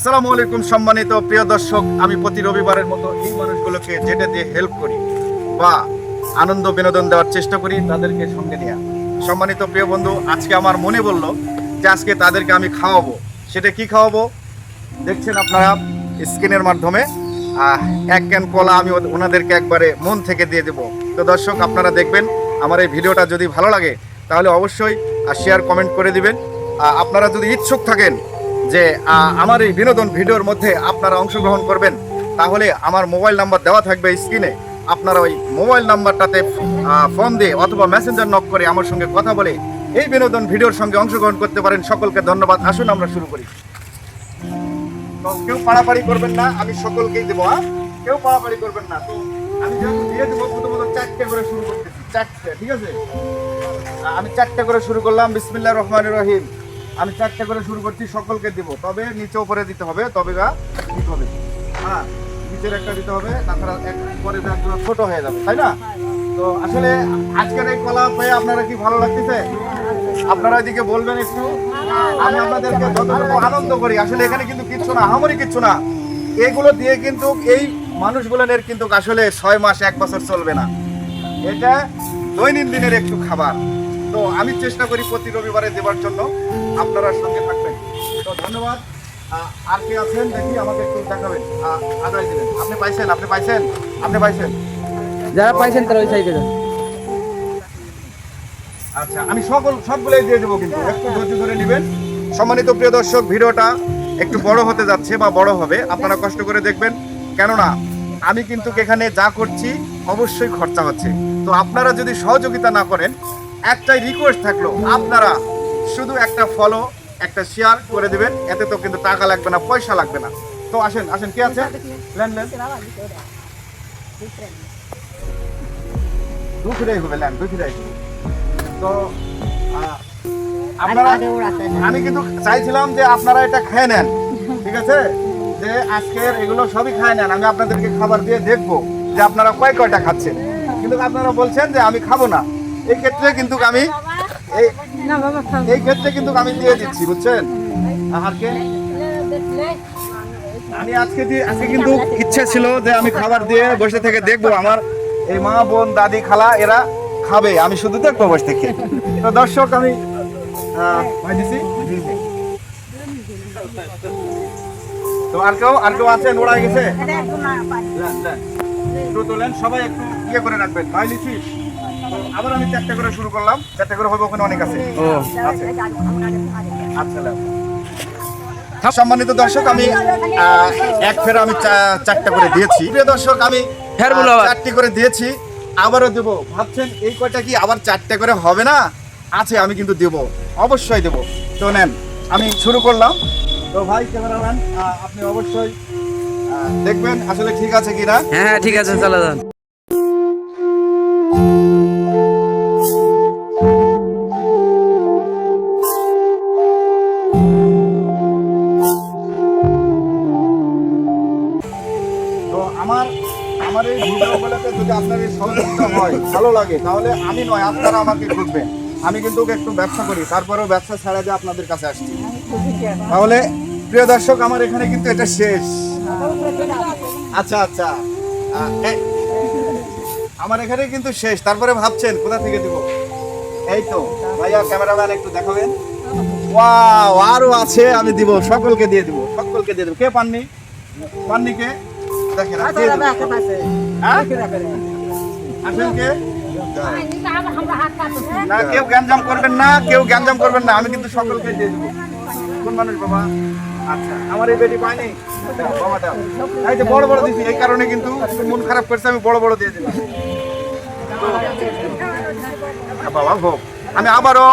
আসসালামু আলাইকুম সম্মানিত প্রিয় দর্শক, আমি প্রতি রবিবারের মতো এই মানুষগুলোকে যেটা দিয়ে হেল্প করি বা আনন্দ বিনোদন দেওয়ার চেষ্টা করি তাদেরকে সঙ্গে নিয়ে। সম্মানিত প্রিয় বন্ধু, আজকে আমার মনে বললো যে আজকে তাদেরকে আমি খাওয়াবো। সেটা কি খাওয়াবো দেখছেন আপনারা স্ক্রিনের মাধ্যমে। এক ক্যান কলা আমি ওনাদেরকে একবারে মন থেকে দিয়ে দেবো। তো দর্শক, আপনারা দেখবেন আমার এই ভিডিওটা যদি ভালো লাগে তাহলে অবশ্যই শেয়ার কমেন্ট করে দিবেন। আপনারা যদি ইচ্ছুক থাকেন যে আমার এই বিনোদন ভিডিওর মধ্যে আপনারা অংশগ্রহণ করবেন, তাহলে আমার মোবাইল নাম্বার দেওয়া থাকবে স্ক্রিনে। আপনারা ওই মোবাইল নাম্বারটাতে ফোন দিয়ে অথবা মেসেঞ্জার নক করে আমার সঙ্গে কথা বলে এই বিনোদন ভিডিওর সঙ্গে অংশগ্রহণ করতে পারেন। সকলকে ধন্যবাদ। আসুন আমরা শুরু করি। তো কেউ পাড়াপাড়ি করবেন না, আমি সকলকেই দেবো। কেউ পাড়াপাড়ি করবেন না। তো আমি যেহেতু দিয়ে দেবো, প্রথমত 4টে করে শুরু করতেছি। 4টে, ঠিক আছে? আমি 4টে করে শুরু করলাম। বিসমিল্লাহির রহমানির রহিম। আমি 4টে করে শুরু করছি, সকলকে দিব। তবে নিচে উপরে দিতে হবে, তবে ঠিক হবে। হ্যাঁ, নিচের একটা দিতে হবে, তাছাড়া এক পরে ব্যাগগুলো ছোট হয়ে যাবে, তাই না? তো আসলে আজকের এই কলা পেয়ে আপনারা কি ভালো লাগতেছে? আপনারা এদিকে বলবেন একটু। আমি আপনাদেরকে যতটুকু আনন্দ করি, আসলে এখানে কিন্তু কিচ্ছু না, আহামরি কিচ্ছু না। এগুলো দিয়ে কিন্তু এই মানুষগুলোর কিন্তু আসলে 6 মাস 1 বছর চলবে না। এটা দৈনন্দিনের একটু খাবার। তো আমি চেষ্টা করি প্রতি রবিবারে দেওয়ার জন্য। আপনারা সঙ্গে থাকবেন। তো ধন্যবাদ। আর কে আছেন দেখি, আমাকে একটু দেখাবেন। আদায় দিবেন। আপনি পাইছেন? যারা পাইছেন তারা ওই সাইডে যান। আচ্ছা, আমি সবগুলোই দিয়ে দেবো, কিন্তু একটু ধৈর্য ধরে নেবেন। সম্মানিত প্রিয় দর্শক, ভিডিওটা একটু বড় হতে যাচ্ছে বা বড় হবে, আপনারা কষ্ট করে দেখবেন। কেননা আমি কিন্তু এখানে যা করছি অবশ্যই খরচা হচ্ছে। তো আপনারা যদি সহযোগিতা না করেন, একটাই রিকোয়েস্ট থাকলো, আপনারা শুধু একটা ফলো একটা শেয়ার করে দিবেন। এতে তো কিন্তু টাকা লাগবে না, পয়সা লাগবে না। তো আসেন আসেন, কে আছে? লেন দুফিরাই হবে, লেন দুফিরাই। তো আপনারা, আমি কিন্তু চাইছিলাম যে আপনারা এটা খেয়ে নেন, ঠিক আছে? যে আজকের এগুলো সবই খেয়ে নেন। আমি আপনাদেরকে খাবার দিয়ে দেখবো যে আপনারা কয়টা খাচ্ছেন। কিন্তু আপনারা বলছেন যে আমি খাবো না। এই ক্ষেত্রে কিন্তু আমি আমি দিয়ে দিচ্ছি, বুঝছেন? আহারকে আমি আজকে কিন্তু ইচ্ছে ছিল যে আমি খাবার দিয়ে বসে থেকে দেখবো আমার এই মা, বোন, দাদি, খালা এরা খাবে, আমি শুধু দেখবো বসে থেকে। তো দর্শক, আমি দিছি। তো আর কেউ আছেন? ওরা গেছে? তোলেন সবাই, একটু ইয়ে করে রাখবেন। ভাই লিখি। তো আবার আমি 4টে করে শুরু করলাম। 4টে করে হবে, ওখানে অনেক আছে। আচ্ছা, সম্মানিত দর্শক, আমি এক ফের আমি 4টে করে দিয়েছি। প্রিয় দর্শক, আমি 4টে করে দিয়েছি, আবারও দেবো। ভাবছেন এই কয়টা কি আবার 4টে করে হবে না? আছে, আমি কিন্তু দেবো, অবশ্যই দেবো। তো নেন, আমি শুরু করলাম। তো ভাই ক্যামেরাম্যান, আপনি অবশ্যই দেখবেন আসলে ঠিক আছে কিনা। হ্যাঁ, ঠিক আছে, চলে যান। তো আমার এই ভিডিওগুলোতে যদি আপনার এই সহযোগিতা হয়, ভালো লাগে, তাহলে আমি নয়, আপনারা আমাকে খুঁজবেন। আমি কিন্তু একটু ব্যবসা করি, তারপরেও ব্যবসা ছাড়া যে আপনাদের কাছে আসছি। তাহলে প্রিয় দর্শক, আমার এখানে কিন্তু এটা শেষ। আচ্ছা, আমার এখানে কিন্তু শেষ। তারপরে ভাবছেন কোথা থেকে দিব? এই তো ভাইয়া, ক্যামেরাম্যান একটু দেখাবেন। ওয়াও, আরো আছে, আমি দিব, সকলকে দিয়ে দিব। কে পাননি কে দেখেন, আসেন কে না, কেউ গ্যাঞ্জাম করবেন না, আমি কিন্তু সকলকে দিয়ে দেবো। কোন মানুষ বাবা? আচ্ছা, আমার এই বেটি পায়নি, এই যে বড় দিচ্ছি, এই কারণে কিন্তু মন খারাপ করছে, আমি বড় দিয়ে দিলাম। বাবা ভোগ, আমি আবারও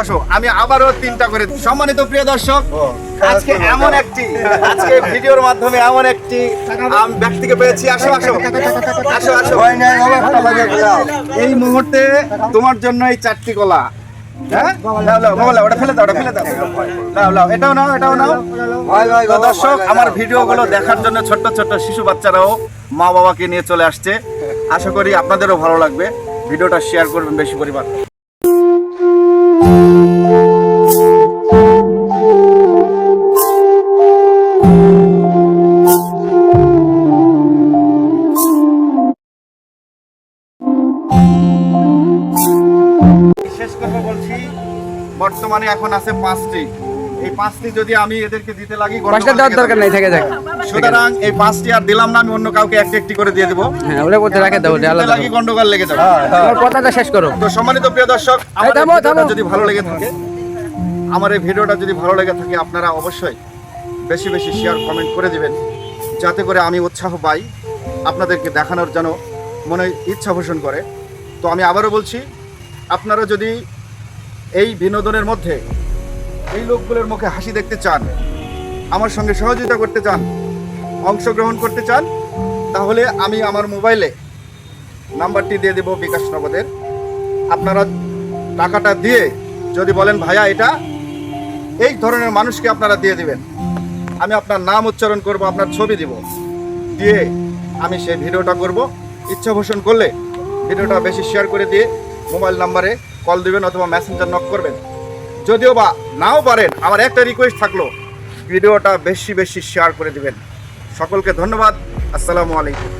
আসো আমি আবারও 3টা করে। সম্মানিত প্রিয় দর্শক, আজকে ভিডিওর মাধ্যমে এমন একটি ব্যক্তিকে পেয়েছি। আসো এই মুহূর্তে তোমার জন্য এই 4টি কলা। হ্যাঁ, ওটা ফেলে দাও। এটাও নাও। দর্শক, আমার ভিডিওগুলো দেখার জন্য ছোট্ট শিশু বাচ্চারাও মা বাবাকে নিয়ে চলে আসছে। আশা করি আপনাদেরও ভালো লাগবে। ভিডিওটা শেয়ার করবেন বেশি পরিমাণ। বর্তমানে এখন আছে 5টি। এই 5টি যদি আমি এদেরকে দিতে লাগি, পাঁচটা দেওয়ার দরকার নাই, থেকে যাক। সুতরাং এই 5টি আর দিলাম না, আমি অন্য কাউকে একটি একটি করে দিয়ে দেবো। হ্যাঁ, ওটা করতে রাখে দাও, ওটা দিতে আলাদা। লাগি গন্ডগোল লেগে যাবে। তোমার কথাটা শেষ করো। তো সম্মানিত প্রিয় দর্শক, আমার এই থামো, ভিডিওটা থামো। যদি ভালো লেগে থাকে, আমার এই ভিডিওটা যদি ভালো লেগে থাকে, আপনারা অবশ্যই বেশি বেশি শেয়ার কমেন্ট করে দিবেন, যাতে করে আমি উৎসাহ পাই আপনাদেরকে দেখানোর জন্য মনে ইচ্ছা পোষণ করে। তো আমি আবারও বলছি, আপনারা যদি এই বিনোদনের মধ্যে এই লোকগুলোর মুখে হাসি দেখতে চান, আমার সঙ্গে সহযোগিতা করতে চান, অংশগ্রহণ করতে চান, তাহলে আমি আমার মোবাইলে নাম্বারটি দিয়ে দেব বিকাশ নগদের। আপনারা টাকাটা দিয়ে যদি বলেন ভাইয়া এটা এই ধরনের মানুষকে আপনারা দিয়ে দিবেন, আমি আপনার নাম উচ্চারণ করব, আপনার ছবি দিব, দিয়ে আমি সেই ভিডিওটা করব। ইচ্ছা পোষণ করলে ভিডিওটা বেশি শেয়ার করে দিয়ে মোবাইল নাম্বারে কল দিবেন অথবা মেসেঞ্জার নক করবেন। যদিও বা নাও পারেন, আমার একটা রিকোয়েস্ট থাকলো, ভিডিওটা বেশি বেশি শেয়ার করে দিবেন। সকলকে ধন্যবাদ। আসসালামু আলাইকুম।